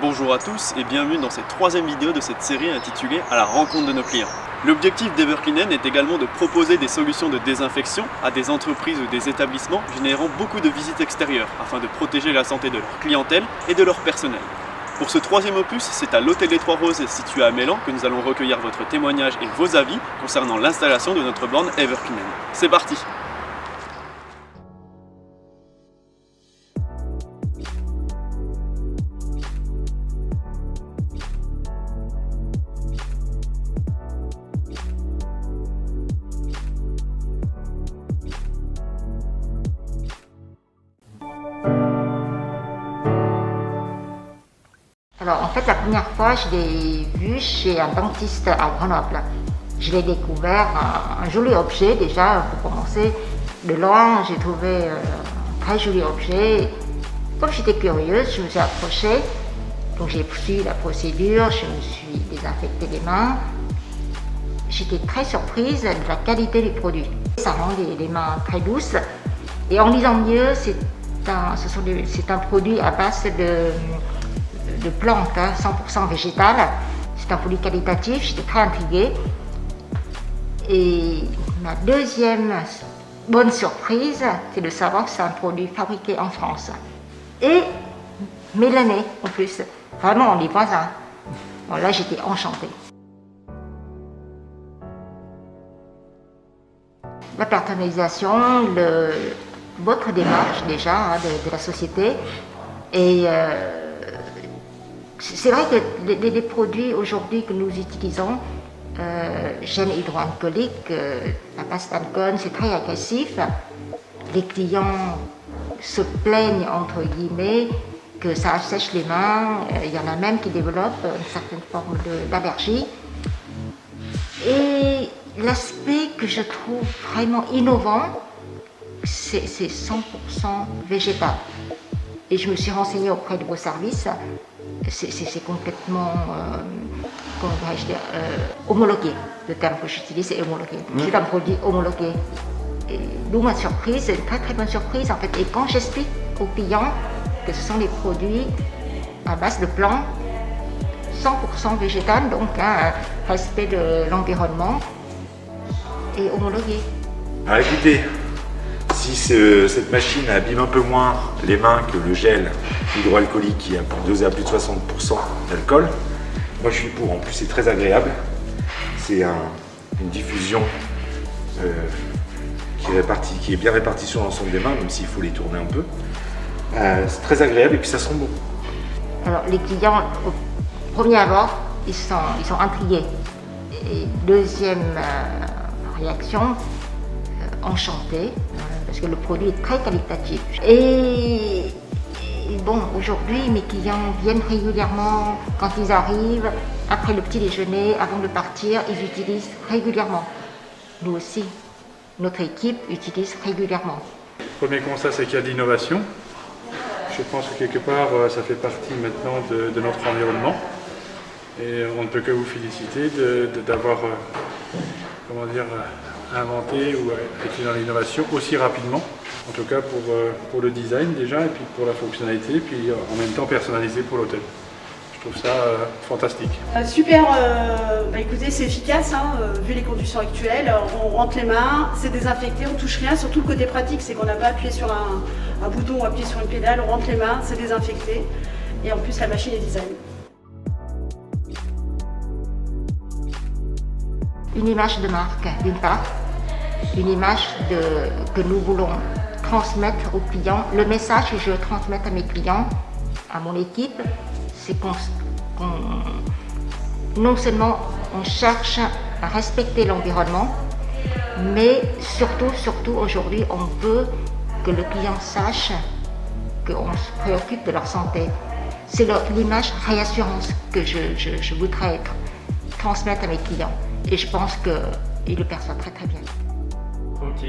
Bonjour à tous et bienvenue dans cette troisième vidéo de cette série intitulée « À la rencontre de nos clients ». L'objectif d'Evercleanen est également de proposer des solutions de désinfection à des entreprises ou des établissements générant beaucoup de visites extérieures afin de protéger la santé de leur clientèle et de leur personnel. Pour ce troisième opus, c'est à l'Hôtel des Trois Roses situé à Mélan que nous allons recueillir votre témoignage et vos avis concernant l'installation de notre borne Evercleanen. C'est parti! Alors en fait la première fois je l'ai vu chez un dentiste à Grenoble. Je l'ai découvert un joli objet déjà pour commencer. De loin j'ai trouvé un très joli objet. Comme j'étais curieuse, je me suis approchée. Donc j'ai suivi la procédure, je me suis désinfecté les mains. J'étais très surprise de la qualité du produit. Ça rend les mains très douces. Et en disant mieux, c'est un produit à base de plantes, 100% végétales. C'est un produit qualitatif, j'étais très intriguée. Et ma deuxième bonne surprise, c'est de savoir que c'est un produit fabriqué en France. Et mélané en plus. Vraiment, on est voisins. Bon, là, j'étais enchantée. La personnalisation, votre démarche déjà de la société. Et c'est vrai que les produits aujourd'hui que nous utilisons, gel hydroalcoolique, la pâte d'alcool, c'est très agressif. Les clients se plaignent entre guillemets que ça assèche les mains. Il y en a même qui développent une certaine forme d'allergie. Et l'aspect que je trouve vraiment innovant, c'est 100% végétal. Et je me suis renseignée auprès de vos services. C'est complètement, comment dirais-je dire, homologué. Le terme que j'utilise, c'est homologué. C'est un produit homologué. Et d'où ma surprise, c'est une très très bonne surprise en fait. Et quand j'explique aux clients que ce sont des produits à base de plantes, 100% végétal, donc un respect de l'environnement, et homologué. Alors écoutez, si cette machine abîme un peu moins les mains que le gel hydroalcoolique qui est dosé à plus de 60% d'alcool, moi je suis pour. En plus c'est très agréable, c'est une diffusion qui est bien répartie sur l'ensemble des mains, même s'il faut les tourner un peu. C'est très agréable et puis ça sent bon. Alors les clients, au premier abord, ils sont intrigués. Et deuxième réaction, enchantés, parce que le produit est très qualitatif. Et bon, aujourd'hui, mes clients viennent régulièrement quand ils arrivent, après le petit déjeuner, avant de partir, ils utilisent régulièrement. Nous aussi, notre équipe utilise régulièrement. Le premier constat, c'est qu'il y a de l'innovation. Je pense que quelque part, ça fait partie maintenant de notre environnement. Et on ne peut que vous féliciter d'avoir, comment dire, inventé ou été dans l'innovation aussi rapidement, en tout cas pour le design déjà, et puis pour la fonctionnalité, et puis en même temps personnalisé pour l'hôtel. Je trouve ça fantastique. Super, écoutez, c'est efficace, vu les conditions actuelles. On rentre les mains, c'est désinfecté, on touche rien. Surtout le côté pratique, c'est qu'on n'a pas appuyé sur un bouton ou appuyé sur une pédale, on rentre les mains, c'est désinfecté. Et en plus, la machine est design. Une image de marque, d'une part, une image que nous voulons transmettre aux clients. Le message que je veux transmettre à mes clients, à mon équipe, c'est non seulement on cherche à respecter l'environnement, mais surtout aujourd'hui, on veut que le client sache qu'on se préoccupe de leur santé. C'est l'image réassurance que je voudrais transmettre à mes clients. Et je pense qu'ils le perçoivent très très bien. Ok.